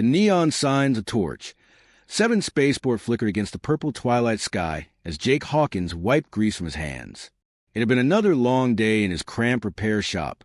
The neon signs a torch. 7 spaceport flickered against the purple twilight sky as Jake Hawkins wiped grease from his hands. It had been another long day in his cramped repair shop,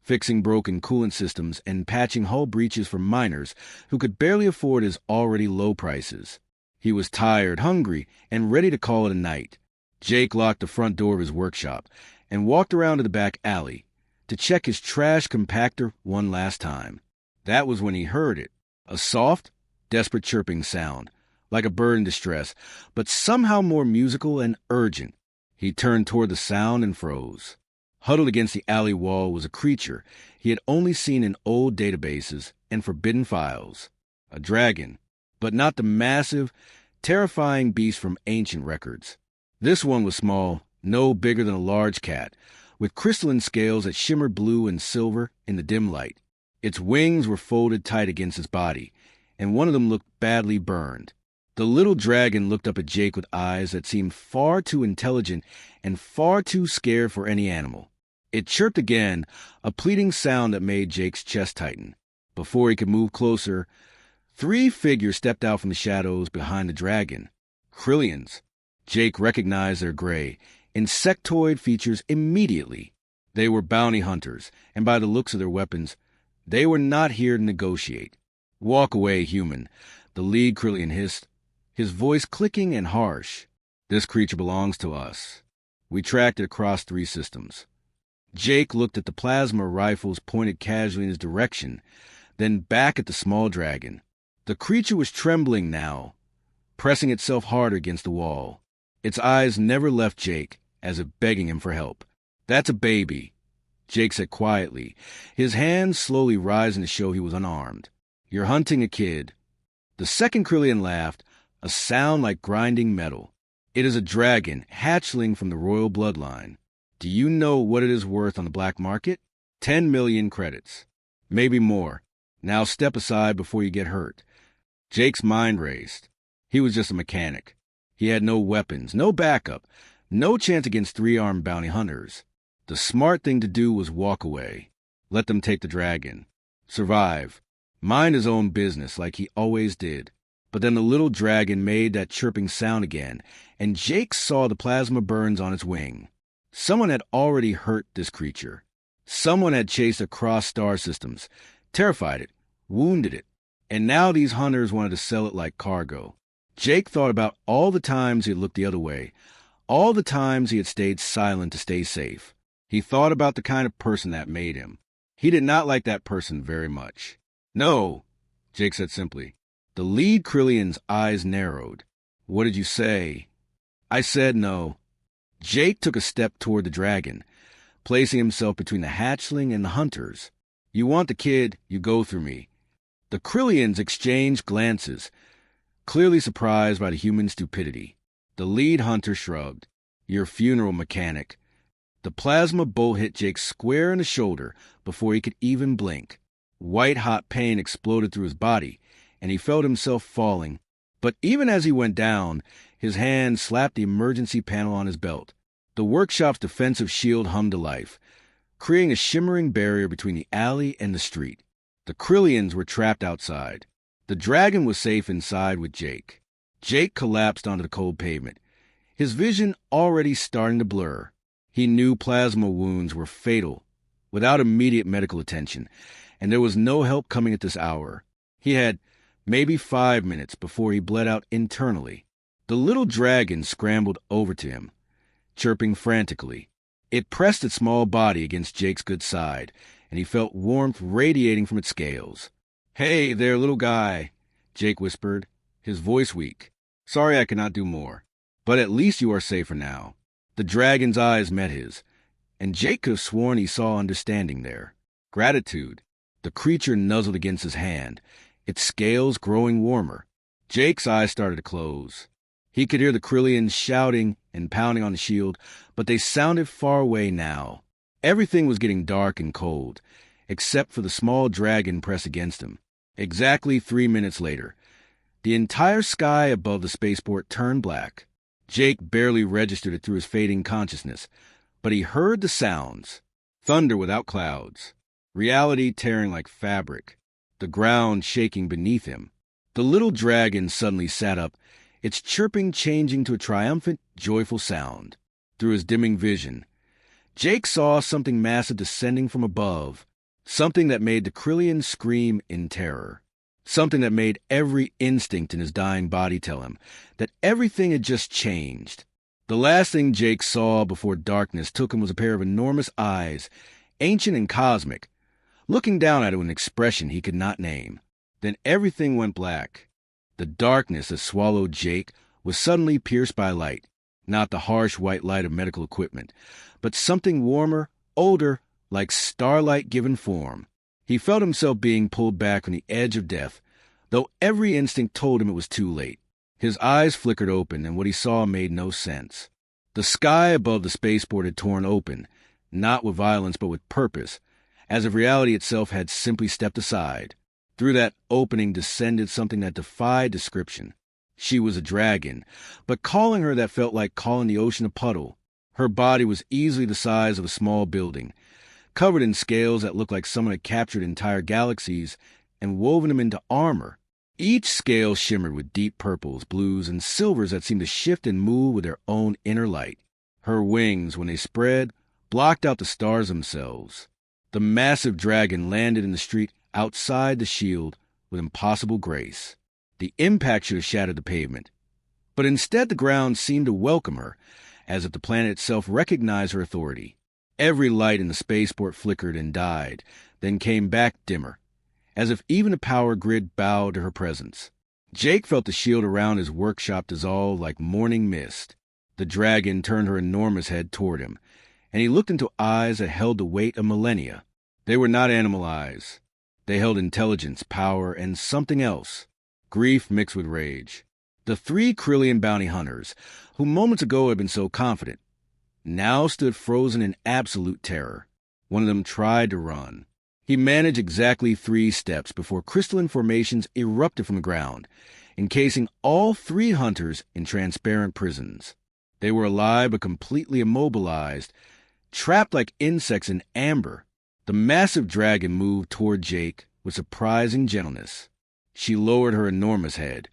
fixing broken coolant systems and patching hull breaches for miners who could barely afford his already low prices. He was tired, hungry, and ready to call it a night. Jake locked the front door of his workshop and walked around to the back alley to check his trash compactor one last time. That was when he heard it, a soft, desperate chirping sound, like a bird in distress, but somehow more musical and urgent. He turned toward the sound and froze. Huddled against the alley wall was a creature he had only seen in old databases and forbidden files. A dragon, but not the massive, terrifying beast from ancient records. This one was small, no bigger than a large cat, with crystalline scales that shimmered blue and silver in the dim light. Its wings were folded tight against its body, and one of them looked badly burned. The little dragon looked up at Jake with eyes that seemed far too intelligent and far too scared for any animal. It chirped again, a pleading sound that made Jake's chest tighten. Before he could move closer, 3 figures stepped out from the shadows behind the dragon. Krillians. Jake recognized their gray, insectoid features immediately. They were bounty hunters, and by the looks of their weapons, they were not here to negotiate. "Walk away, human," the lead Krillian hissed, his voice clicking and harsh. "This creature belongs to us." We tracked it across 3 systems. Jake looked at the plasma rifles pointed casually in his direction, then back at the small dragon. The creature was trembling now, pressing itself harder against the wall. Its eyes never left Jake, as if begging him for help. "That's a baby," Jake said quietly, his hands slowly rising to show he was unarmed. "You're hunting a kid." The second Krillian laughed, a sound like grinding metal. "It is a dragon, hatchling from the royal bloodline. Do you know what it is worth on the black market? 10 million credits. Maybe more. Now step aside before you get hurt." Jake's mind raced. He was just a mechanic. He had no weapons, no backup, no chance against 3 armed bounty hunters. The smart thing to do was walk away. Let them take the dragon. Survive. Mind his own business like he always did. But then the little dragon made that chirping sound again, and Jake saw the plasma burns on its wing. Someone had already hurt this creature. Someone had chased across star systems, terrified it, wounded it, and now these hunters wanted to sell it like cargo. Jake thought about all the times he had looked the other way, all the times he had stayed silent to stay safe. He thought about the kind of person that made him. He did not like that person very much. "No," Jake said simply. The lead Krillian's eyes narrowed. "What did you say?" "I said no." Jake took a step toward the dragon, placing himself between the hatchling and the hunters. "You want the kid, you go through me." The Krillians exchanged glances, clearly surprised by the human stupidity. The lead hunter shrugged. "Your funeral mechanic." The plasma bolt hit Jake square in the shoulder before he could even blink. White-hot pain exploded through his body, and he felt himself falling. But even as he went down, his hand slapped the emergency panel on his belt. The workshop's defensive shield hummed to life, creating a shimmering barrier between the alley and the street. The Krillians were trapped outside. The dragon was safe inside with Jake. Jake collapsed onto the cold pavement, his vision already starting to blur. He knew plasma wounds were fatal without immediate medical attention, and there was no help coming at this hour. He had maybe 5 minutes before he bled out internally. The little dragon scrambled over to him, chirping frantically. It pressed its small body against Jake's good side, and he felt warmth radiating from its scales. "Hey there, little guy," Jake whispered, his voice weak. "Sorry I cannot do more, but at least you are safer now." The dragon's eyes met his, and Jake could have sworn he saw understanding there. Gratitude. The creature nuzzled against his hand, its scales growing warmer. Jake's eyes started to close. He could hear the Krillians shouting and pounding on the shield, but they sounded far away now. Everything was getting dark and cold, except for the small dragon pressed against him. Exactly 3 minutes later, the entire sky above the spaceport turned black. Jake barely registered it through his fading consciousness, but he heard the sounds. Thunder without clouds. Reality tearing like fabric. the ground shaking beneath him. The little dragon suddenly sat up, its chirping changing to a triumphant, joyful sound. Through his dimming vision, Jake saw something massive descending from above, something that made the Krillian scream in terror, something that made every instinct in his dying body tell him that everything had just changed. The last thing Jake saw before darkness took him was a pair of enormous eyes, ancient and cosmic, looking down at him with an expression he could not name. Then everything went black. The darkness that swallowed Jake was suddenly pierced by light, not the harsh white light of medical equipment, but something warmer, older, like starlight given form. He felt himself being pulled back from the edge of death, though every instinct told him it was too late. His eyes flickered open, and what he saw made no sense. The sky above the spaceport had torn open, not with violence but with purpose, as if reality itself had simply stepped aside. Through that opening descended something that defied description. She was a dragon, but calling her that felt like calling the ocean a puddle. Her body was easily the size of a small building, covered in scales that looked like someone had captured entire galaxies and woven them into armor. Each scale shimmered with deep purples, blues, and silvers that seemed to shift and move with their own inner light. Her wings, when they spread, blocked out the stars themselves. The massive dragon landed in the street outside the shield with impossible grace. The impact should have shattered the pavement, but instead the ground seemed to welcome her, as if the planet itself recognized her authority. Every light in the spaceport flickered and died, then came back dimmer, as if even the power grid bowed to her presence. Jake felt the shield around his workshop dissolve like morning mist. The dragon turned her enormous head toward him, and he looked into eyes that held the weight of millennia. They were not animal eyes. They held intelligence, power, and something else, grief mixed with rage. The 3 Krillian bounty hunters, who moments ago had been so confident, now stood frozen in absolute terror. One of them tried to run. He managed exactly 3 steps before crystalline formations erupted from the ground, encasing all 3 hunters in transparent prisons. They were alive but completely immobilized, trapped like insects in amber. The massive dragon moved toward Jake with surprising gentleness. She lowered her enormous head,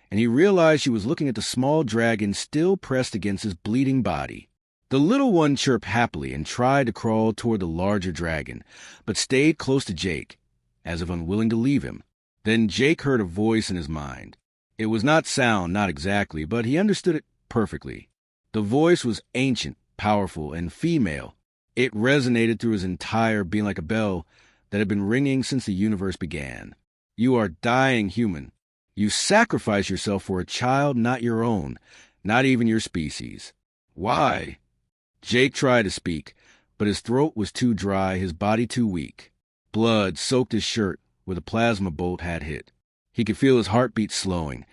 and he realized she was looking at the small dragon still pressed against his bleeding body. The little one chirped happily and tried to crawl toward the larger dragon, but stayed close to Jake, as if unwilling to leave him. Then Jake heard a voice in his mind. It was not sound, not exactly, but he understood it perfectly. The voice was ancient, powerful, and female. It resonated through his entire being like a bell that had been ringing since the universe began. You are dying, human. You sacrifice yourself for a child not your own, not even your species. Why? Jake tried to speak, but his throat was too dry, his body too weak. Blood soaked his shirt where the plasma bolt had hit. He could feel his heartbeat slowing,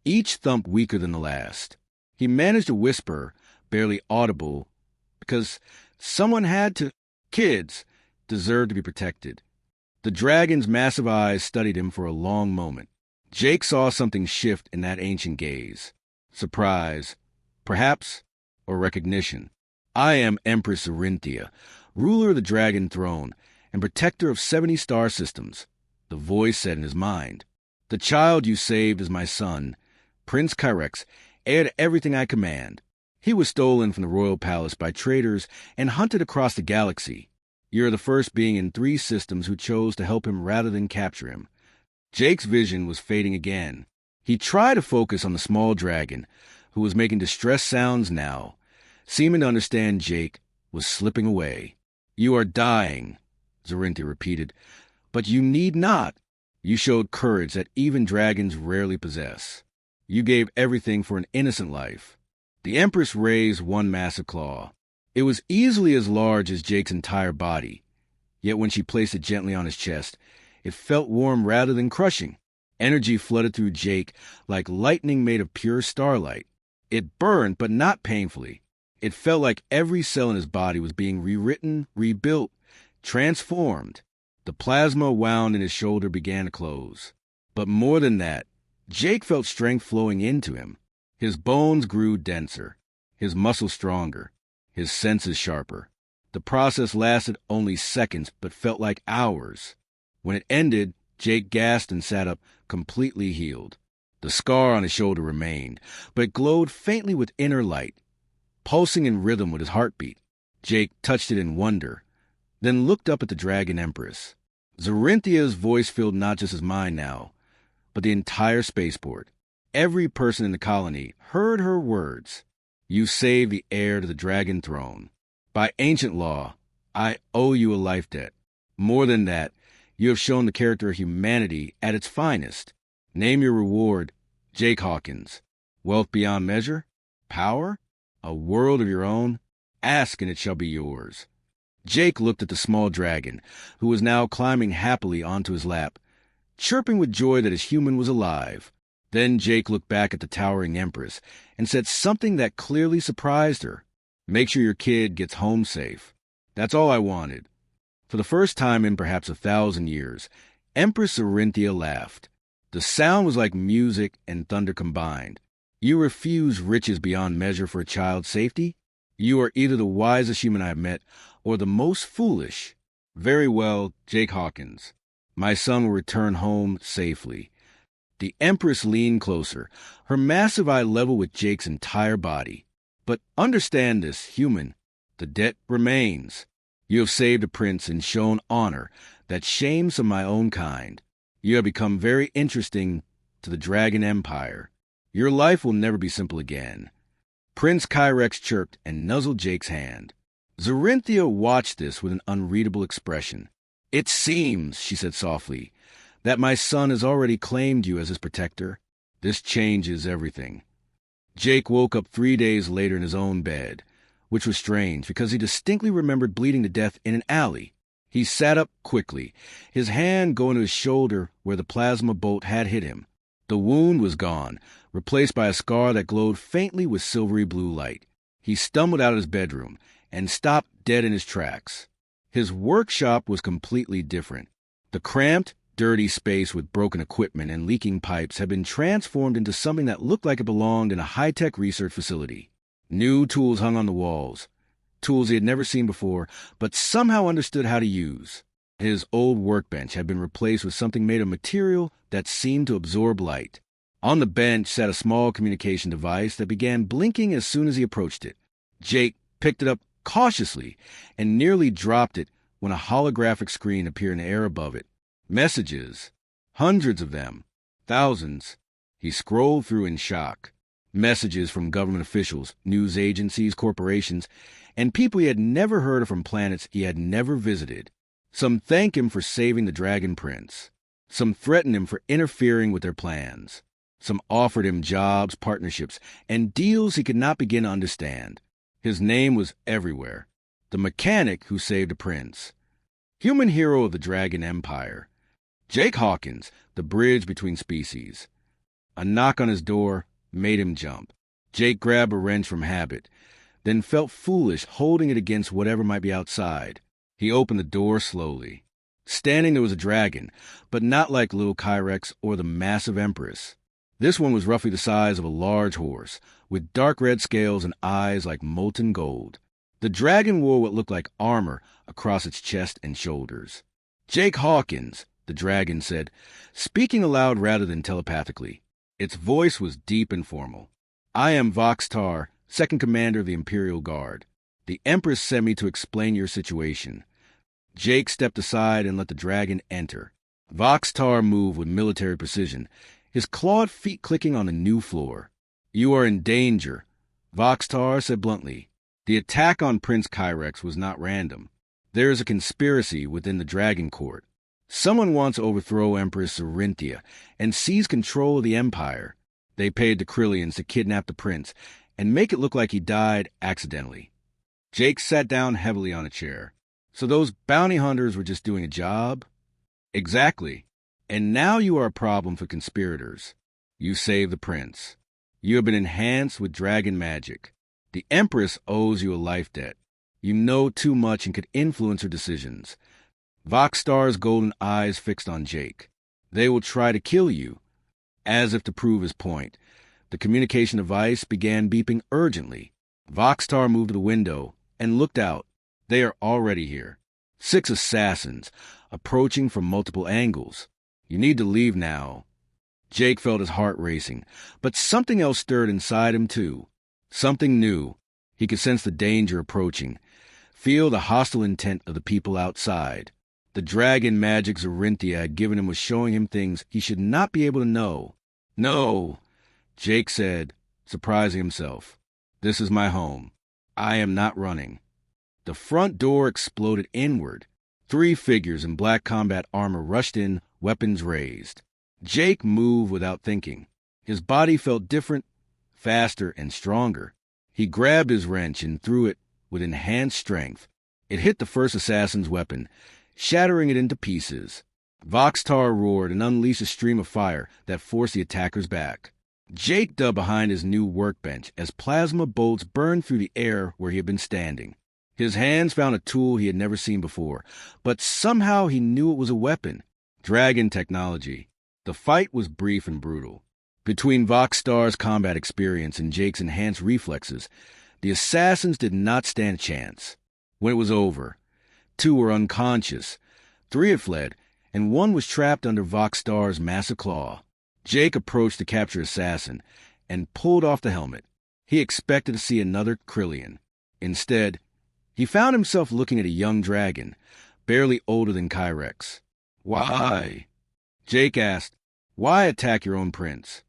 each thump weaker than the last. He managed to whisper, barely audible, because someone had to. Kids deserve to be protected. The dragon's massive eyes studied him for a long moment. Jake saw something shift in that ancient gaze. Surprise, perhaps, or recognition. I am Empress Orinthia, ruler of the Dragon Throne and protector of 70 star systems, the voice said in his mind. The child you saved is my son, Prince Kyrex, heir to everything I command. He was stolen from the royal palace by traitors and hunted across the galaxy. You're the first being in 3 systems who chose to help him rather than capture him. Jake's vision was fading again. He tried to focus on the small dragon, who was making distressed sounds now. Seeming to understand Jake, was slipping away. You are dying, Zorinthia repeated, but you need not. You showed courage that even dragons rarely possess. You gave everything for an innocent life. The Empress raised one massive claw. It was easily as large as Jake's entire body, yet when she placed it gently on his chest, it felt warm rather than crushing. Energy flooded through Jake like lightning made of pure starlight. It burned, but not painfully. It felt like every cell in his body was being rewritten, rebuilt, transformed. The plasma wound in his shoulder began to close. But more than that, Jake felt strength flowing into him. His bones grew denser, his muscles stronger, his senses sharper. The process lasted only seconds, but felt like hours. When it ended, Jake gasped and sat up, completely healed. The scar on his shoulder remained, but it glowed faintly with inner light, pulsing in rhythm with his heartbeat. Jake touched it in wonder, then looked up at the dragon Empress. Zorinthia's voice filled not just his mind now, but the entire spaceport. Every person in the colony heard her words. You saved the heir to the dragon throne. By ancient law, I owe you a life debt. More than that, you have shown the character of humanity at its finest. Name your reward, Jake Hawkins. Wealth beyond measure? Power? A world of your own? Ask and it shall be yours. Jake looked at the small dragon, who was now climbing happily onto his lap, chirping with joy that his human was alive. Then Jake looked back at the towering Empress and said something that clearly surprised her. Make sure your kid gets home safe. That's all I wanted. For the first time in perhaps 1,000 years, Empress Zorinthia laughed. The sound was like music and thunder combined. You refuse riches beyond measure for a child's safety? You are either the wisest human I have met or the most foolish. Very well, Jake Hawkins. My son will return home safely. The Empress leaned closer, her massive eye level with Jake's entire body. But understand this, human. The debt remains. You have saved a prince and shown honor that shames of my own kind. You have become very interesting to the Dragon Empire. Your life will never be simple again. Prince Kyrex chirped and nuzzled Jake's hand. Zorinthia watched this with an unreadable expression. It seems, she said softly, that my son has already claimed you as his protector. This changes everything. Jake woke up 3 days later in his own bed, which was strange because he distinctly remembered bleeding to death in an alley. He sat up quickly, his hand going to his shoulder where the plasma bolt had hit him. The wound was gone, replaced by a scar that glowed faintly with silvery blue light. He stumbled out of his bedroom and stopped dead in his tracks. His workshop was completely different. The cramped, dirty space with broken equipment and leaking pipes had been transformed into something that looked like it belonged in a high-tech research facility. New tools hung on the walls, tools he had never seen before, but somehow understood how to use. His old workbench had been replaced with something made of material that seemed to absorb light. On the bench sat a small communication device that began blinking as soon as he approached it. Jake picked it up cautiously and nearly dropped it when a holographic screen appeared in the air above it. Messages. Hundreds of them. Thousands. He scrolled through in shock. Messages from government officials, news agencies, corporations, and people he had never heard of from planets he had never visited. Some thanked him for saving the Dragon Prince. Some threatened him for interfering with their plans. Some offered him jobs, partnerships, and deals he could not begin to understand. His name was everywhere. The mechanic who saved a prince. Human hero of the Dragon Empire. Jake Hawkins, the bridge between species. A knock on his door made him jump. Jake grabbed a wrench from habit, then felt foolish holding it against whatever might be outside. He opened the door slowly. Standing there was a dragon, but not like little Kyrex or the massive Empress. This one was roughly the size of a large horse, with dark red scales and eyes like molten gold. The dragon wore what looked like armor across its chest and shoulders. Jake Hawkins, the dragon said, speaking aloud rather than telepathically. Its voice was deep and formal. I am Voxtar, second commander of the Imperial Guard. The Empress sent me to explain your situation. Jake stepped aside and let the dragon enter. Voxtar moved with military precision, his clawed feet clicking on the new floor. You are in danger, Voxtar said bluntly. The attack on Prince Kyrex was not random. There is a conspiracy within the Dragon Court. Someone wants to overthrow Empress Zorinthia and seize control of the Empire. They paid the Krillians to kidnap the prince and make it look like he died accidentally. Jake sat down heavily on a chair. So those bounty hunters were just doing a job? Exactly. And now you are a problem for conspirators. You saved the prince. You have been enhanced with dragon magic. The Empress owes you a life debt. You know too much and could influence her decisions. Voxtar's golden eyes fixed on Jake. They will try to kill you. As if to prove his point, the communication device began beeping urgently. Voxtar moved to the window and looked out. They are already here. 6 assassins, approaching from multiple angles. You need to leave now. Jake felt his heart racing, but something else stirred inside him too. Something new. He could sense the danger approaching, feel the hostile intent of the people outside. The dragon magic Zorinthia had given him was showing him things he should not be able to know. No, Jake said, surprising himself. This is my home. I am not running. The front door exploded inward. 3 figures in black combat armor rushed in, weapons raised. Jake moved without thinking. His body felt different, faster, and stronger. He grabbed his wrench and threw it with enhanced strength. It hit the first assassin's weapon, shattering it into pieces. Voxtar roared and unleashed a stream of fire that forced the attackers back. Jake dug behind his new workbench as plasma bolts burned through the air where he had been standing. His hands found a tool he had never seen before, but somehow he knew it was a weapon. Dragon technology. The fight was brief and brutal. Between Voxstar's combat experience and Jake's enhanced reflexes, the assassins did not stand a chance. When it was over, 2 were unconscious, 3 had fled, and 1 was trapped under Voxstar's massive claw. Jake approached the captured assassin and pulled off the helmet. He expected to see another Krillian. Instead, he found himself looking at a young dragon, barely older than Kyrex. Why? Jake asked, why attack your own prince?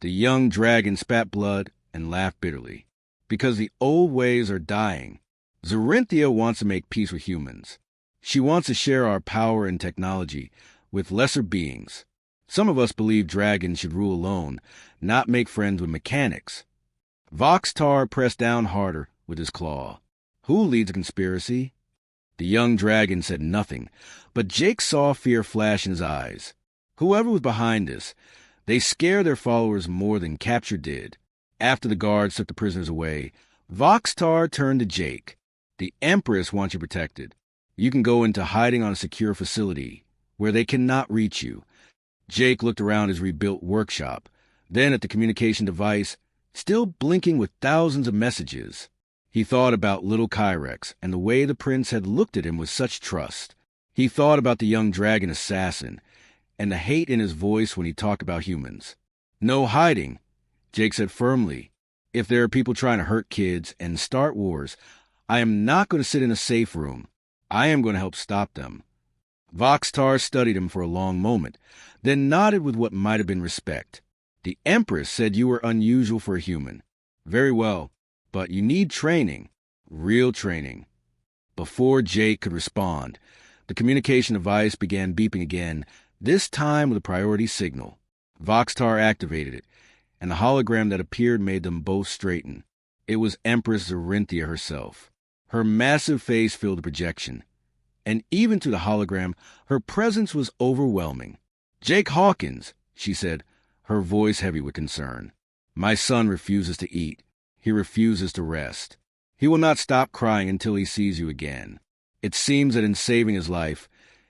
The young dragon spat blood and laughed bitterly. Because the old ways are dying. Zorinthia wants to make peace with humans. She wants to share our power and technology with lesser beings. Some of us believe dragons should rule alone, not make friends with mechanics. Voxtar pressed down harder with his claw. Who leads a conspiracy? The young dragon said nothing, but Jake saw fear flash in his eyes. Whoever was behind this, they scared their followers more than capture did. After the guards took the prisoners away, Voxtar turned to Jake. The Empress wants you protected. You can go into hiding on a secure facility where they cannot reach you. Jake looked around his rebuilt workshop, then at the communication device, still blinking with thousands of messages. He thought about little Kyrex and the way the prince had looked at him with such trust. He thought about the young dragon assassin and the hate in his voice when he talked about humans. No hiding, Jake said firmly. If there are people trying to hurt kids and start wars, I am not going to sit in a safe room. I am going to help stop them. Voxtar studied him for a long moment, then nodded with what might have been respect. The Empress said you were unusual for a human. Very well, but you need training. Real training. Before Jake could respond, the communication device began beeping again, this time with a priority signal. Voxtar activated it, and the hologram that appeared made them both straighten. It was Empress Zorinthia herself. Her massive face filled the projection, and even to the hologram, her presence was overwhelming. Jake Hawkins, she said, her voice heavy with concern. My son refuses to eat. He refuses to rest. He will not stop crying until he sees you again. It seems that in saving his life,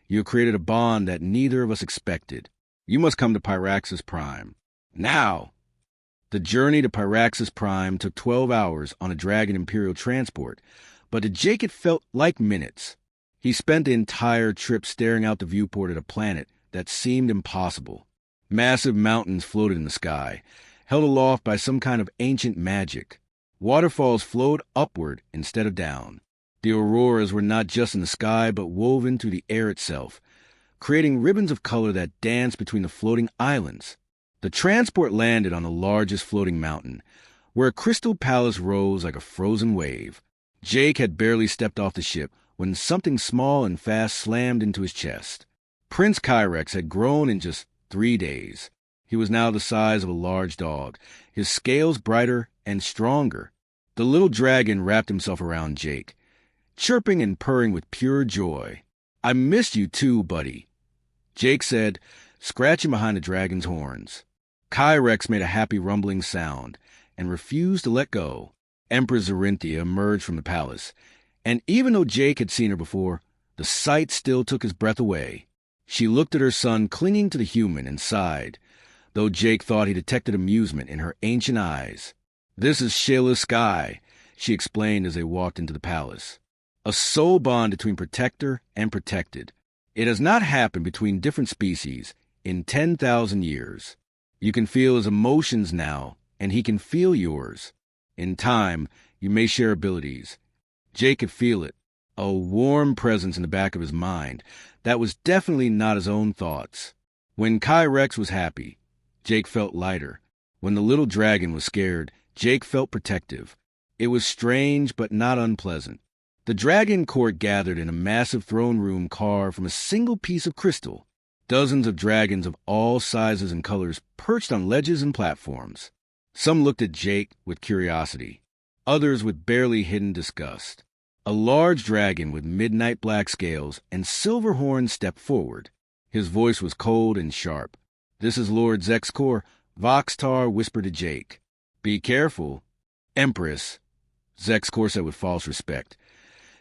you have created a bond that neither of us expected. You must come to Pyraxis Prime. Now! The journey to Pyraxis Prime took 12 hours on a Dragon Imperial transport, but to Jake it felt like minutes. He spent the entire trip staring out the viewport at a planet that seemed impossible. Massive mountains floated in the sky, held aloft by some kind of ancient magic. Waterfalls flowed upward instead of down. The auroras were not just in the sky, but woven through the air itself, creating ribbons of color that danced between the floating islands. The transport landed on the largest floating mountain, where a crystal palace rose like a frozen wave. Jake had barely stepped off the ship when something small and fast slammed into his chest. Prince Kyrex had grown in just 3 days. He was now the size of a large dog, his scales brighter and stronger. The little dragon wrapped himself around Jake, chirping and purring with pure joy. I missed you too, buddy, Jake said, scratching behind the dragon's horns. Kyrex made a happy rumbling sound and refused to let go. Empress Zorinthia emerged from the palace, and even though Jake had seen her before, the sight still took his breath away. She looked at her son clinging to the human and sighed, though Jake thought he detected amusement in her ancient eyes. This is Shayla Sky, she explained as they walked into the palace. A soul bond between protector and protected. It has not happened between different species, in 10,000 years. You can feel his emotions now, and he can feel yours. In time, you may share abilities. Jake could feel it, a warm presence in the back of his mind that was definitely not his own thoughts. When Kyrex was happy, Jake felt lighter. When the little dragon was scared, Jake felt protective. It was strange but not unpleasant. The dragon court gathered in a massive throne room carved from a single piece of crystal. Dozens of dragons of all sizes and colors perched on ledges and platforms. Some looked at Jake with curiosity, others with barely hidden disgust. A large dragon with midnight black scales and silver horns stepped forward. His voice was cold and sharp. "This is Lord Zexcor," Voxtar whispered to Jake. "Be careful." "Empress," Zexcor said with false respect.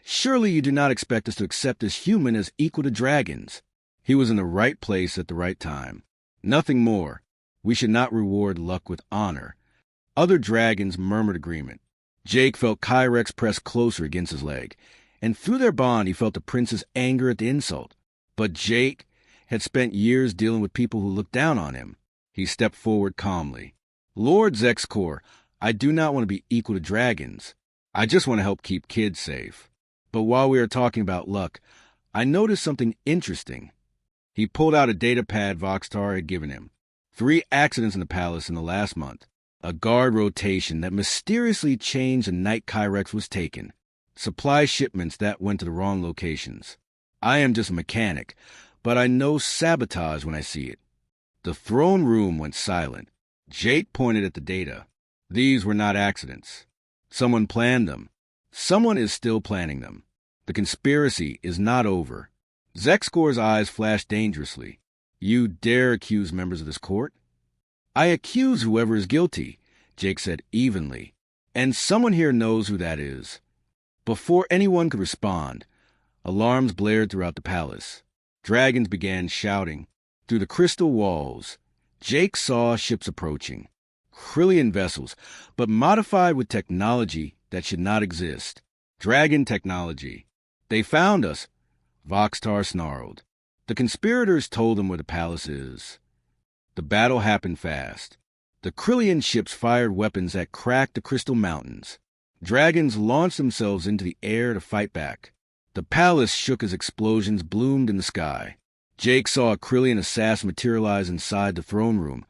"Surely you do not expect us to accept this human as equal to dragons." He was in the right place at the right time. Nothing more. We should not reward luck with honor. Other dragons murmured agreement. Jake felt Kyrex press closer against his leg, and through their bond he felt the prince's anger at the insult. But Jake had spent years dealing with people who looked down on him. He stepped forward calmly. "Lord Zexcor, I do not want to be equal to dragons. I just want to help keep kids safe. But while we are talking about luck, I noticed something interesting." He pulled out a data pad Voxtar had given him. 3 accidents in the palace in the last month. A guard rotation that mysteriously changed the night Kyrex was taken. Supply shipments that went to the wrong locations. I am just a mechanic, but I know sabotage when I see it. The throne room went silent. Jake pointed at the data. These were not accidents. Someone planned them. Someone is still planning them. The conspiracy is not over. Zexcor's eyes flashed dangerously. "You dare accuse members of this court?" "I accuse whoever is guilty," Jake said evenly. "And someone here knows who that is." Before anyone could respond, alarms blared throughout the palace. Dragons began shouting. Through the crystal walls, Jake saw ships approaching. Kryllian vessels, but modified with technology that should not exist. Dragon technology. "They found us," Voxtar snarled. The conspirators told them where the palace is. The battle happened fast. The Kryllian ships fired weapons that cracked the crystal mountains. Dragons launched themselves into the air to fight back. The palace shook as explosions bloomed in the sky. Jake saw a Kryllian assassin materialize inside the throne room,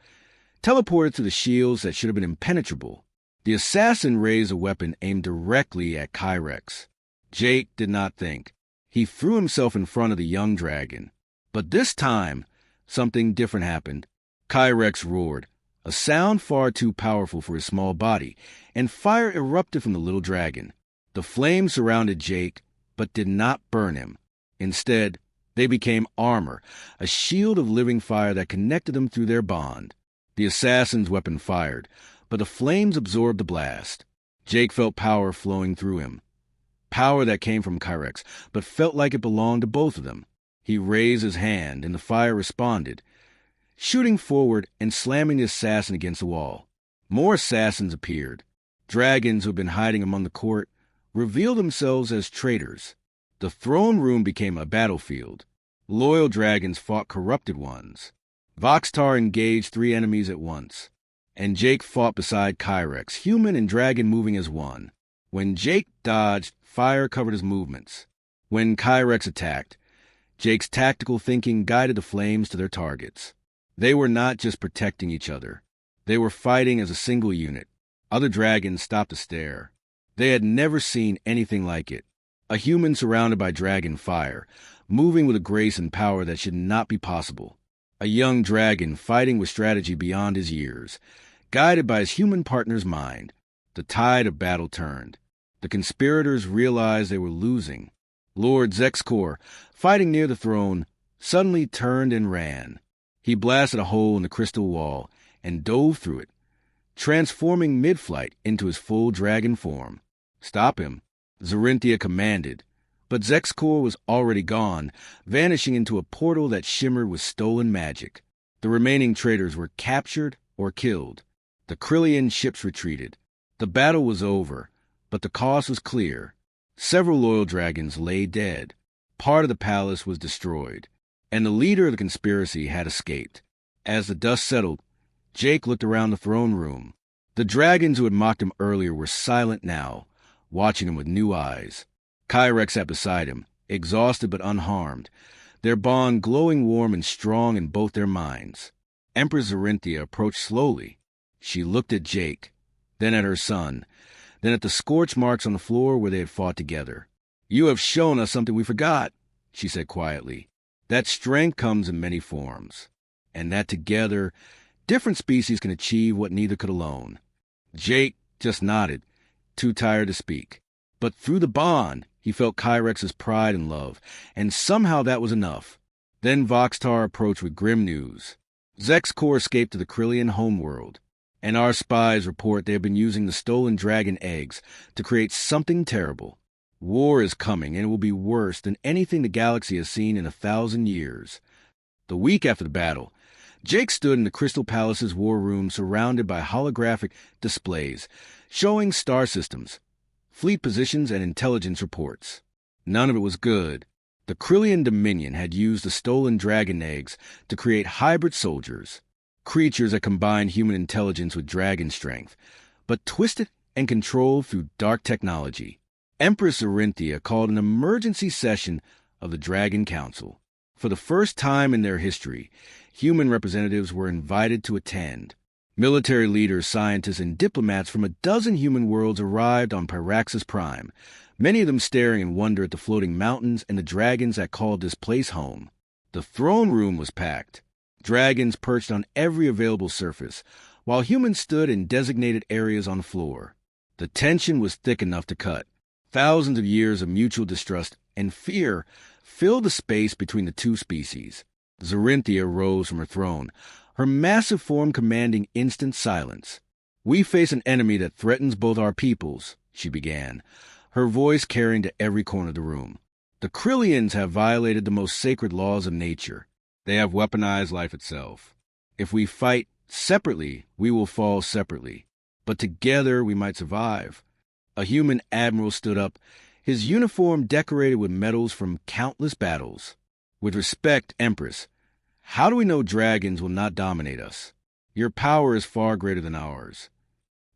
teleported to the shields that should have been impenetrable. The assassin raised a weapon aimed directly at Kyrex. Jake did not think. He threw himself in front of the young dragon. But this time, something different happened. Kyrex roared, a sound far too powerful for his small body, and fire erupted from the little dragon. The flames surrounded Jake, but did not burn him. Instead, they became armor, a shield of living fire that connected them through their bond. The assassin's weapon fired, but the flames absorbed the blast. Jake felt power flowing through him. Power that came from Kyrex, but felt like it belonged to both of them. He raised his hand, and the fire responded, shooting forward and slamming the assassin against the wall. More assassins appeared. Dragons who had been hiding among the court revealed themselves as traitors. The throne room became a battlefield. Loyal dragons fought corrupted ones. Voxtar engaged 3 enemies at once, and Jake fought beside Kyrex, human and dragon moving as one. When Jake dodged, fire covered his movements. When Kyrex attacked, Jake's tactical thinking guided the flames to their targets. They were not just protecting each other. They were fighting as a single unit. Other dragons stopped to stare. They had never seen anything like it. A human surrounded by dragon fire, moving with a grace and power that should not be possible. A young dragon fighting with strategy beyond his years, guided by his human partner's mind. The tide of battle turned. The conspirators realized they were losing. Lord Zexcor, fighting near the throne, suddenly turned and ran. He blasted a hole in the crystal wall and dove through it, transforming mid-flight into his full dragon form. "Stop him," Zorinthia commanded, but Zexcor was already gone, vanishing into a portal that shimmered with stolen magic. The remaining traitors were captured or killed. The Kryllian ships retreated. The battle was over, but the cost was clear. Several loyal dragons lay dead. Part of the palace was destroyed. and the leader of the conspiracy had escaped. As the dust settled, Jake looked around the throne room. The dragons who had mocked him earlier were silent now, watching him with new eyes. Kyrex sat beside him, exhausted but unharmed, their bond glowing warm and strong in both their minds. Empress Zorinthia approached slowly. She looked at Jake, then at her son, then at the scorch marks on the floor where they had fought together. "You have shown us something we forgot," she said quietly. "That strength comes in many forms, and that together, different species can achieve what neither could alone." Jake just nodded, too tired to speak. But through the bond, he felt Kyrex's pride and love, and somehow that was enough. Then Voxtar approached with grim news. Zek's Corps escaped to the Krillian homeworld, and our spies report they have been using the stolen dragon eggs to create something terrible. War is coming, and it will be worse than anything the galaxy has seen in 1,000 years. The week after the battle, Jake stood in the Crystal Palace's war room surrounded by holographic displays showing star systems, fleet positions, and intelligence reports. None of it was good. The Krillian Dominion had used the stolen dragon eggs to create hybrid soldiers, creatures that combined human intelligence with dragon strength, but twisted and controlled through dark technology. Empress Zorinthia called an emergency session of the Dragon Council. For the first time in their history, human representatives were invited to attend. Military leaders, scientists, and diplomats from a dozen human worlds arrived on Pyraxis Prime, many of them staring in wonder at the floating mountains and the dragons that called this place home. The throne room was packed. Dragons perched on every available surface, while humans stood in designated areas on the floor. The tension was thick enough to cut. Thousands of years of mutual distrust and fear filled the space between the two species. Zorinthia rose from her throne, her massive form commanding instant silence. "We face an enemy that threatens both our peoples," she began, her voice carrying to every corner of the room. "The Krillians have violated the most sacred laws of nature. They have weaponized life itself. If we fight separately, we will fall separately. But together we might survive." A human admiral stood up, his uniform decorated with medals from countless battles. "With respect, Empress, how do we know dragons will not dominate us? Your power is far greater than ours."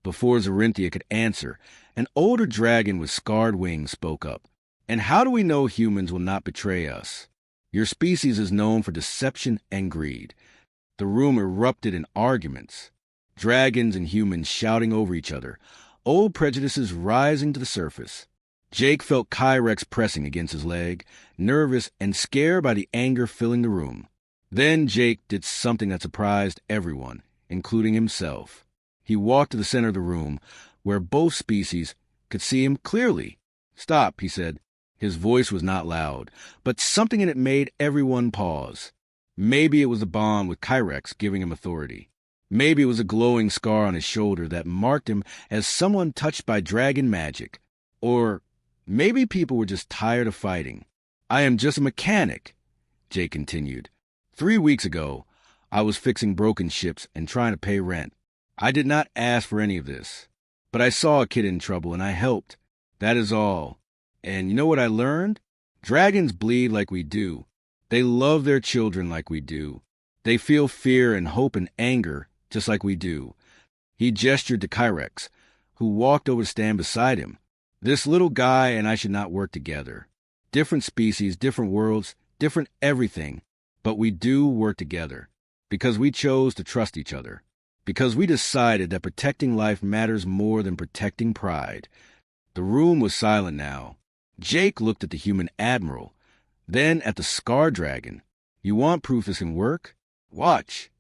Before Zorinthia could answer, an older dragon with scarred wings spoke up. "And how do we know humans will not betray us? Your species is known for deception and greed." The room erupted in arguments, dragons and humans shouting over each other, old prejudices rising to the surface. Jake felt Kyrex pressing against his leg, nervous and scared by the anger filling the room. Then Jake did something that surprised everyone, including himself. He walked to the center of the room, where both species could see him clearly. "Stop," he said. His voice was not loud, but something in it made everyone pause. Maybe it was the bond with Kyrex giving him authority. Maybe it was a glowing scar on his shoulder that marked him as someone touched by dragon magic. Or maybe people were just tired of fighting. "I am just a mechanic," Jake continued. 3 weeks ago, I was fixing broken ships and trying to pay rent. I did not ask for any of this. But I saw a kid in trouble and I helped. That is all. And you know what I learned? Dragons bleed like we do. They love their children like we do. They feel fear and hope and anger just like we do." He gestured to Kyrex, who walked over to stand beside him. "This little guy and I should not work together. Different species, different worlds, different everything. But we do work together. Because we chose to trust each other. Because we decided that protecting life matters more than protecting pride." The room was silent now. Jake looked at the human admiral, then at the Scar Dragon. "You want proof this can work? Watch."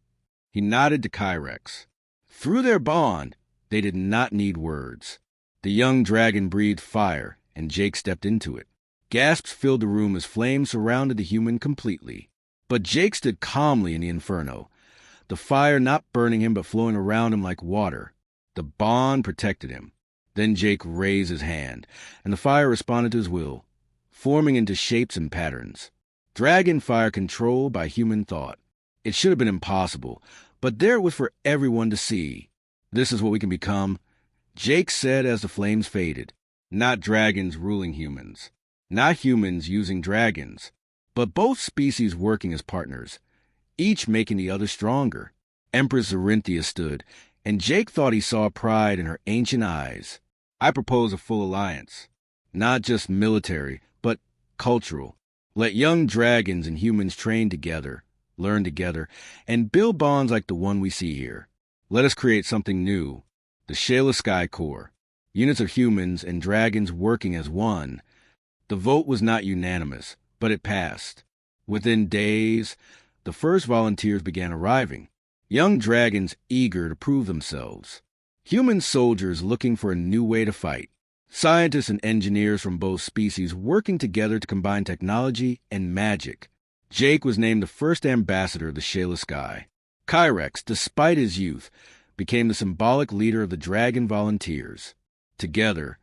He nodded to Kyrex. Through their bond, they did not need words. The young dragon breathed fire, and Jake stepped into it. Gasps filled the room as flames surrounded the human completely. But Jake stood calmly in the inferno, the fire not burning him but flowing around him like water. The bond protected him. Then Jake raised his hand, and the fire responded to his will, forming into shapes and patterns. Dragon fire controlled by human thought. It should have been impossible, but there it was for everyone to see. "This is what we can become," Jake said as the flames faded. "Not dragons ruling humans. Not humans using dragons, but both species working as partners, each making the other stronger. Empress Zorinthia stood, and Jake thought he saw pride in her ancient eyes. I propose a full alliance, not just military, but cultural. Let young dragons and humans train together, learn together, and build bonds like the one we see here. Let us create something new, the Shayla Sky Corps, units of humans and dragons working as one. The vote was not unanimous, but it passed. Within days, the first volunteers began arriving, young dragons eager to prove themselves, human soldiers looking for a new way to fight, scientists and engineers from both species working together to combine technology and magic. Jake was named the first ambassador of the Shayla Sky. Kyrex, despite his youth, became the symbolic leader of the Dragon Volunteers. Together,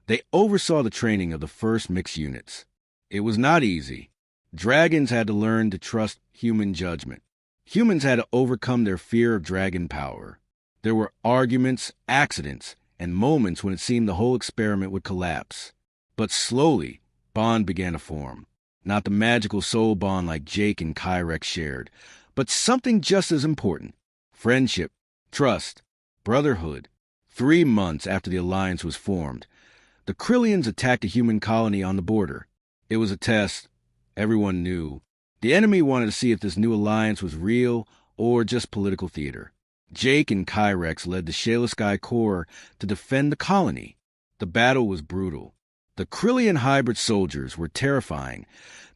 they oversaw the training of the first mixed units. It was not easy. Dragons had to learn to trust human judgment. Humans had to overcome their fear of dragon power. There were arguments, accidents, and moments when it seemed the whole experiment would collapse. But slowly, bond began to form. Not the magical soul bond like Jake and Kyrex shared, but something just as important: friendship, trust, brotherhood. 3 months after the alliance was formed, the Krillians attacked a human colony on the border. It was a test. Everyone knew. The enemy wanted to see if this new alliance was real or just political theater. Jake and Kyrex led the Shayla Sky Corps to defend the colony. The battle was brutal. The Krillian hybrid soldiers were terrifying,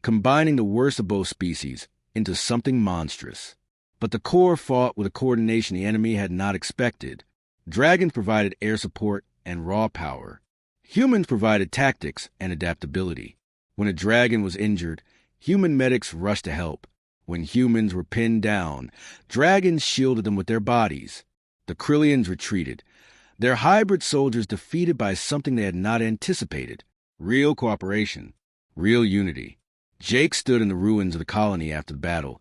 combining the worst of both species into something monstrous. But the Corps fought with a coordination the enemy had not expected. Dragons provided air support and raw power. Humans provided tactics and adaptability. When a dragon was injured, human medics rushed to help. When humans were pinned down, dragons shielded them with their bodies. The Krillians retreated, their hybrid soldiers defeated by something they had not anticipated: real cooperation, real unity. Jake stood in the ruins of the colony after the battle,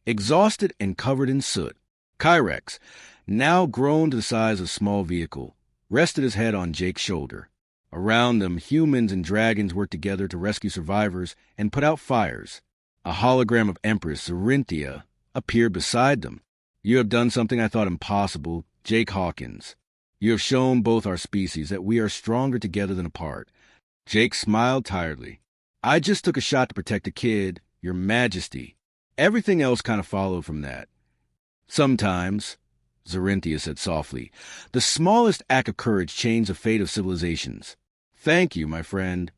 exhausted and covered in soot. Kyrex, now grown to the size of a small vehicle, rested his head on Jake's shoulder. Around them, humans and dragons worked together to rescue survivors and put out fires. A hologram of Empress Zorinthia appeared beside them. "You have done something I thought impossible, Jake Hawkins. You have shown both our species that we are stronger together than apart." Jake smiled tiredly. "I just took a shot to protect a kid, Your Majesty. Everything else kind of followed from that." "Sometimes," Zorinthia said softly, "the smallest act of courage changed the fate of civilizations. Thank you, my friend."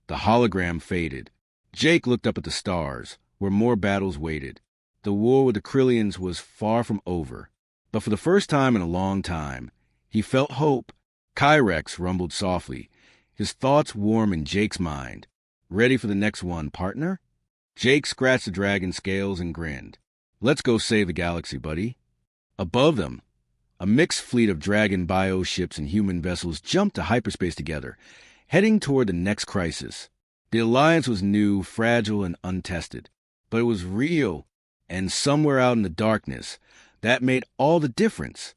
The hologram faded. Jake looked up at the stars, where more battles waited. The war with the Krillians was far from over. But for the first time in a long time, he felt hope. Kyrex rumbled softly, his thoughts warm in Jake's mind. "Ready for the next one, partner?" Jake scratched the dragon's scales and grinned. "Let's go save the galaxy, buddy." Above them, a mixed fleet of dragon bioships and human vessels jumped to hyperspace together, heading toward the next crisis. The alliance was new, fragile, and untested, but it was real, and somewhere out in the darkness, that made all the difference.